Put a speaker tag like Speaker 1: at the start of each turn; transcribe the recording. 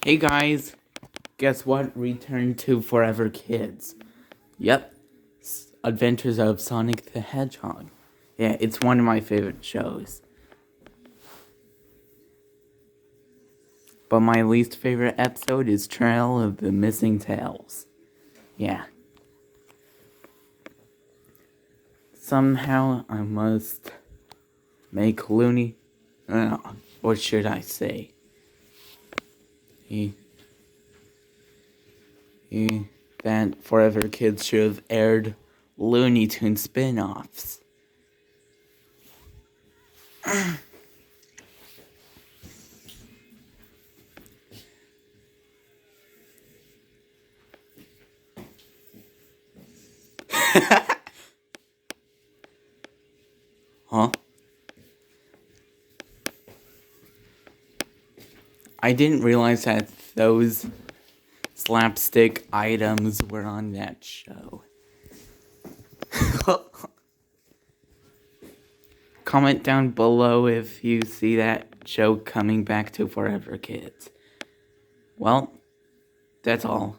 Speaker 1: Hey guys, guess what returned to Forever Kids? Yep, Adventures of Sonic the Hedgehog. Yeah, it's one of my favorite shows. But my least favorite episode is Trail of the Missing Tails. Yeah. Somehow I must make Looney... what should I say? That Forever Kids should have aired Looney Tunes spin-offs. Huh? I didn't realize that those slapstick items were on that show. Comment down below if you see that show coming back to Forever Kids. Well, that's all.